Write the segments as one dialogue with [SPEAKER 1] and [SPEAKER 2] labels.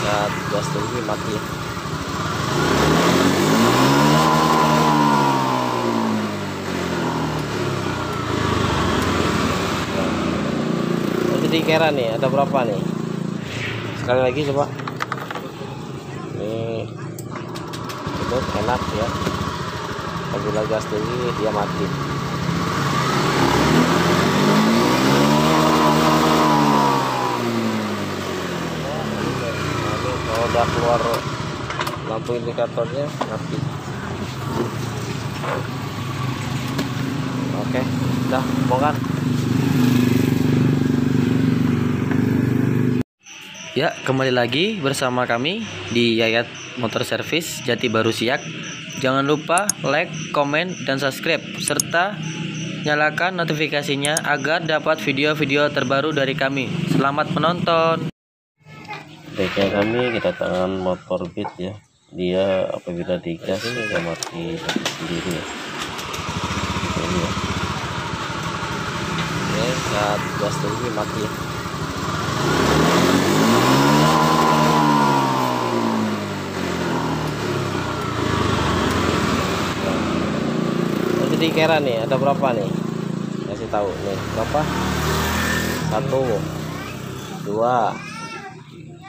[SPEAKER 1] saat gas tinggi mati. Jadi kira nih ada berapa nih? Sekali lagi coba. Ini itu enak ya. Apabila gas tinggi dia mati. Kalau udah keluar lampu indikatornya mati. Oke, udah bongkar.
[SPEAKER 2] Ya, kembali lagi bersama kami di Yayat Motor Service Jati Baru Siak. Jangan lupa like, komen, dan subscribe serta nyalakan notifikasinya agar dapat video-video terbaru dari kami. Selamat menonton.
[SPEAKER 1] Baiknya kami kedatangan motor Beat ya. Dia apabila digas bisa mati sendiri ya. Ini ya. Oke, saat gas tinggi mati. Jadi kira nih ada berapa nih? Kasih tahu nih berapa? 1 2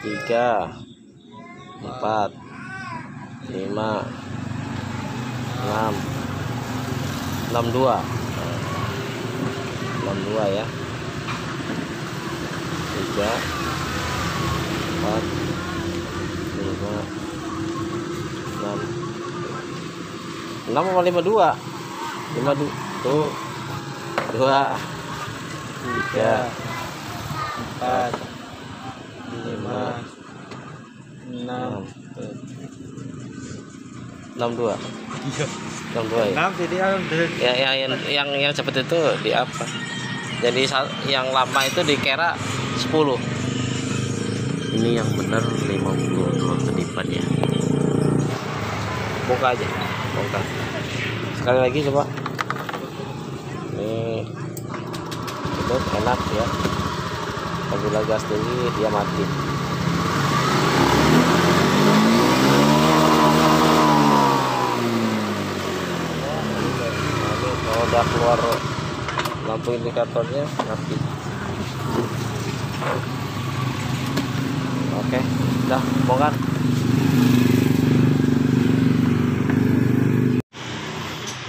[SPEAKER 1] 3 4 5 6 62 ya. 3 4 5 6 apa 52? 52 tuh 2 3 4 5 6 62
[SPEAKER 3] Iya.
[SPEAKER 1] 62 ya.
[SPEAKER 3] 6 jadi
[SPEAKER 1] Yang seperti itu di apa? Jadi yang lama itu di kera 10. Ini yang benar 52 kedipan ya. Buka aja. Buka. Sekali lagi coba. Ini itu enak ya. Apabila gas tinggi dia mati. Kalau udah keluar lampu indikatornya mati. Oke, udah bongkar.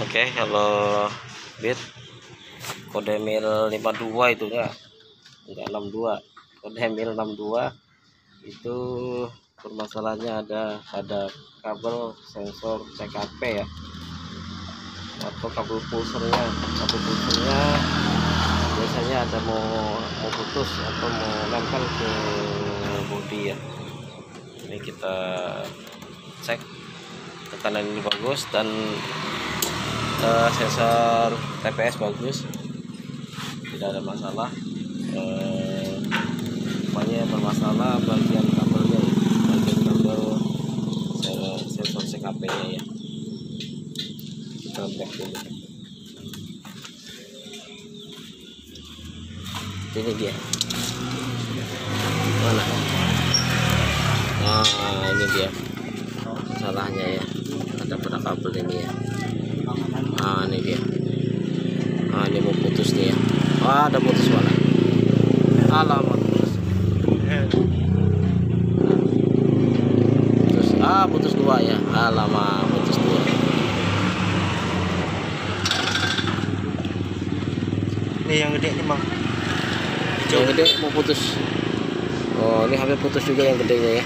[SPEAKER 1] Oke, kalau Beat kode mil 52 itu enggak 62. Kode mil 62 itu permasalahannya ada kabel sensor CKP ya, atau kabel pulsernya biasanya ada mau putus atau mau nempel ke bodi ya. Ini kita cek tekanan ini bagus dan sensor TPS bagus, tidak ada masalah. Banyak bermasalah bagian kabelnya, bagian kabel sensor CKP nya ya. Kita back dulu. Ini dia. Mana? Nah, ini dia masalahnya ya. Ada pada kabel ini ya. Nah, ini dia. Nah, ini mau putus nih ya. Ah, ada putus mana? Alamat putus. Putus 2 ya. Alamat putus 2.
[SPEAKER 3] ini yang gede nih, Bang.
[SPEAKER 1] Yang gede mau putus. Oh, ini hampir putus juga yang gedenya ya.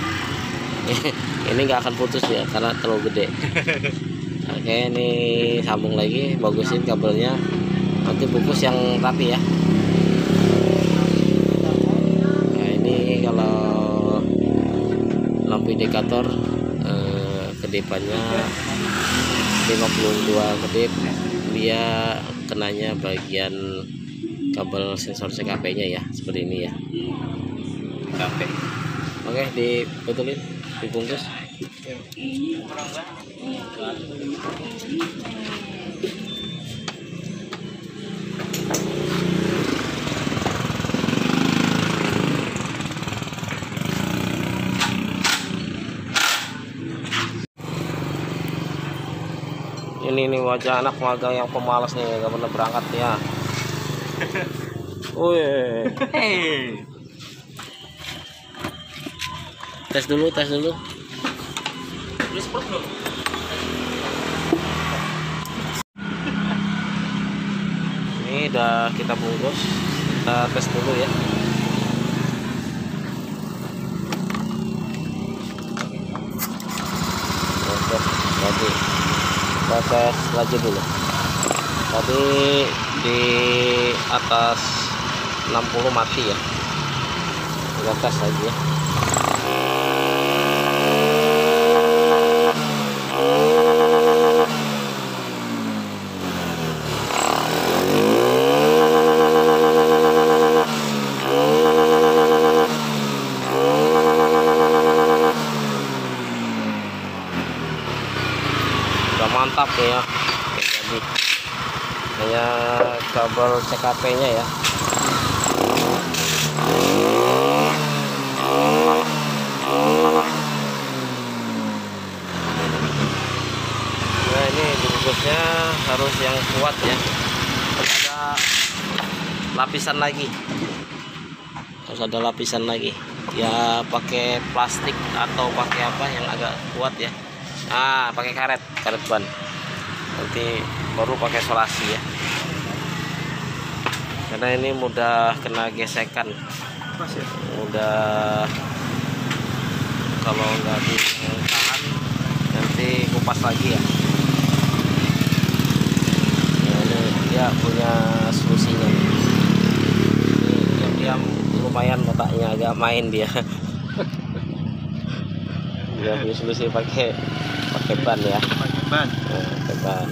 [SPEAKER 1] Ini nggak akan putus ya karena terlalu gede. Oke, ini sambung lagi, bagusin kabelnya. Nanti bungkus yang rapi ya. Nah, ini kalau lampu indikator kedipannya 52 kedip, dia kenanya bagian kabel sensor CKP-nya ya, seperti ini ya. CKP. Oke, dibetulin, dibungkus. Ini nih wajah anak magang yang pemalas nih, gak pernah berangkat ya. Wih.
[SPEAKER 3] Hei.
[SPEAKER 1] Tes dulu. Ini udah kita bungkus. Kita tes dulu ya. Oke, tadi kita tes laju dulu. Tadi di atas 60 mati ya. Kita tes lagi ya. Udah mantap ya. Jadi hanya kabel CKP nya ya. Nah ini bungkusnya harus yang kuat ya. Ada lapisan lagi. Harus ada lapisan lagi. Ya pakai plastik atau pakai apa yang agak kuat ya. Pakai karet ban. Nanti baru pakai solasi ya. Karena ini mudah kena gesekan. Mudah kalau nggak ditahan nanti kupas lagi ya. Ini dia punya solusinya. Ini dia lumayan otaknya agak main dia. Dia punya solusi pakai ban ya. Pakai ban.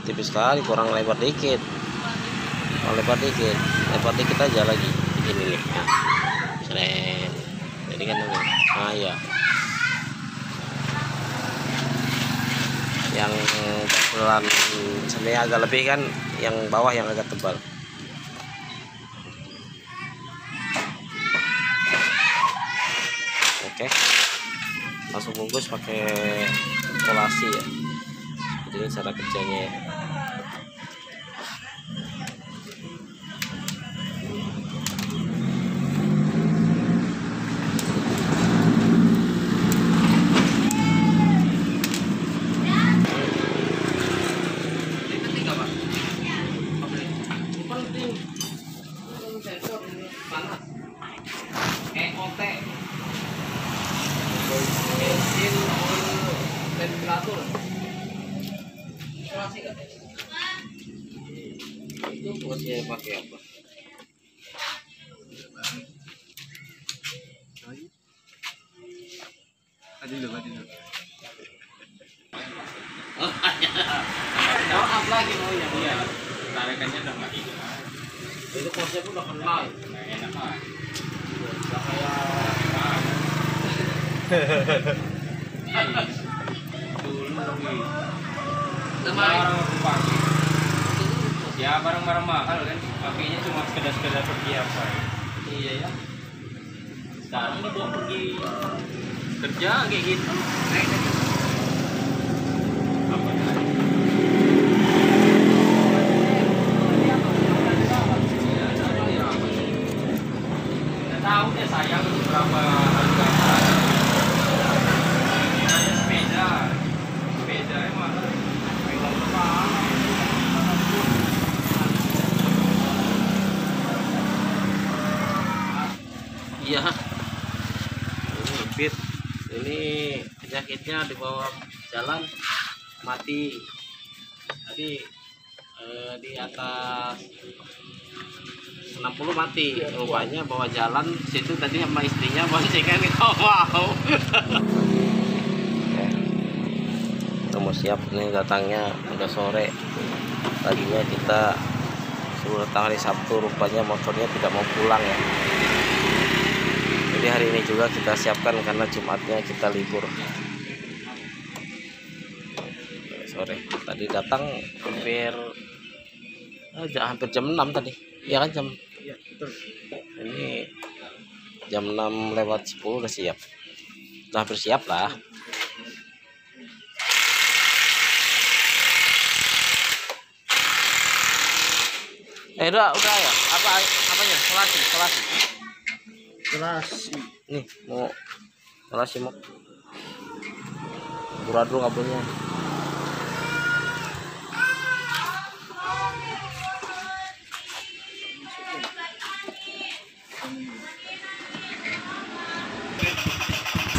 [SPEAKER 1] Tipis sekali, kurang lebar dikit. Lebar dikit aja lagi. Ini nih. Seren. Jadi kan ini. Ya. Yang tebalan sebenarnya agak lebih kan, yang bawah yang agak tebal. Oke, langsung bungkus pakai kolasi ya. Jadi cara kerjanya ya. Bensin, oil, ventilator. Itu fungsinya pakai apa?
[SPEAKER 3] Tadi dulu.
[SPEAKER 1] Maaf lagi mau ya.
[SPEAKER 3] Iya. Tarikannya udah nggak gitu.
[SPEAKER 1] Itu konsepnya udah kenal.
[SPEAKER 3] Enak lah.
[SPEAKER 1] Udah kayak
[SPEAKER 3] Ya barang-barang mahal kan, pakainya cuma sekedar pergi apa? Iya ya. Sekarang ini buat pergi kerja kayak gitu. Apa tahu ya sayang berapa harga sepeda emang
[SPEAKER 1] iya. Ini bit. Ini penyakitnya di bawah jalan mati. Tadi di atas 60 mati. Rupanya bawah jalan situ tadi sama istrinya boncengan nggak mau. Kita mau siap nih datangnya udah sore. Tadinya kita suruh datang hari Sabtu, rupanya motornya tidak mau pulang ya. Jadi hari ini juga kita siapkan karena Jumatnya kita libur. Sore tadi datang hampir jam 6 tadi. Iya kan jam.
[SPEAKER 3] Iya, betul.
[SPEAKER 1] Ini jam 6:10 udah siap, udah hampir siap lah. Udah ya, apanya selasi nih, mau selasi, mau burat dulu kabelnya.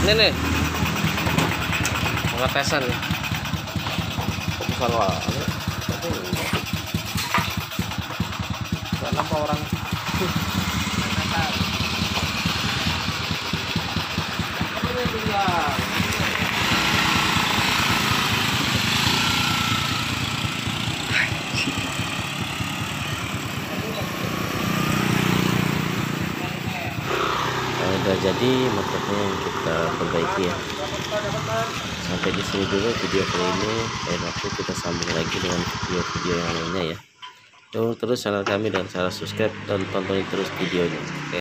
[SPEAKER 1] Ini nih pengetesan nih, bukan wah kenapa orang udah jadi motornya yang kita perbaiki ya. Sampai di sini dulu video kali ini, lain waktu kita sambung lagi dengan video-video yang lainnya ya. Dukung terus channel kami dan cara subscribe dan tonton terus videonya. Oke.